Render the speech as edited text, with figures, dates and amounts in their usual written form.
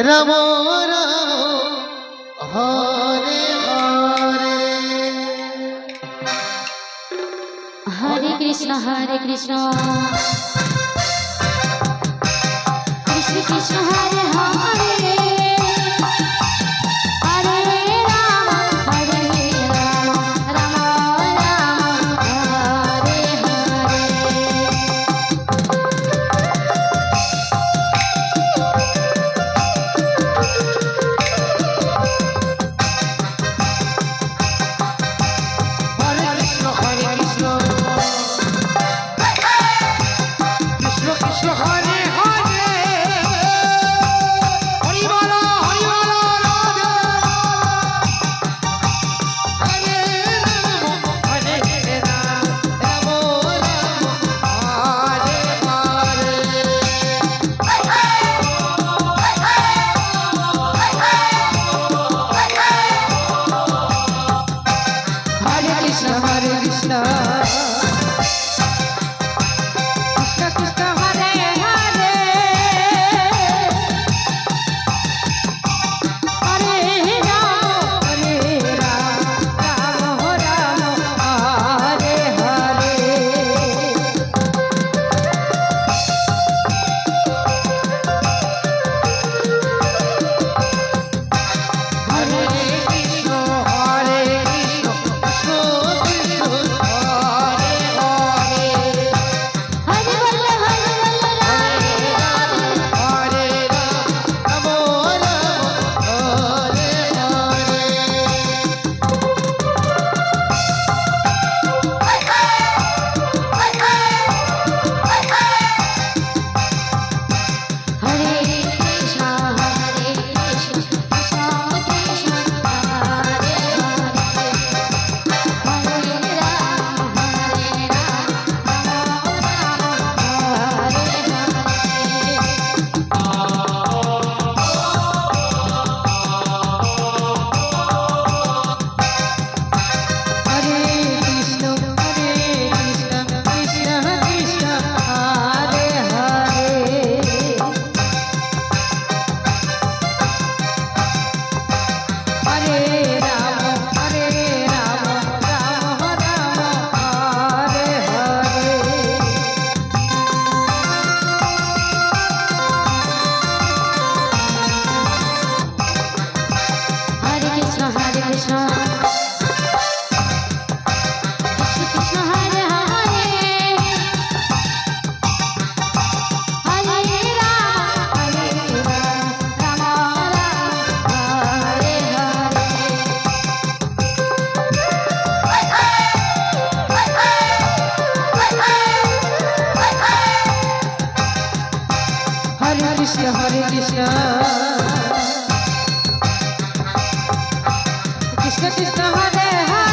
Ram Ram Hare Hare. হরে Krishna Krishna Krishna Hare Hare Hare Ram Ram Ram Hare Hare. হরে Krishna Krishna Krishna Hare Hare. Hari বল Hari বল Radhe হরে Ram হরে Ram Ram Ram Hare Hare. হরে Krishna Krishna Krishna Hare Hare. হরে Ram Ram Ram Hare Hare. হরে Krishna Krishna Krishna Hare Hare. হরে বল হরে Ram হরে Ram Ram Hare Hare. হরে Krishna Krishna Krishna Hare Hare Hare Ram Ram Hare Hare. হরে Krishna Krishna Krishna Hare Hare. হরে Ram Ram Ram Hare Hare. হরে Krishna Krishna Krishna Hare Hare Hare Ram Ram Hare Hare. হরে Krishna Krishna Krishna Hare Hare.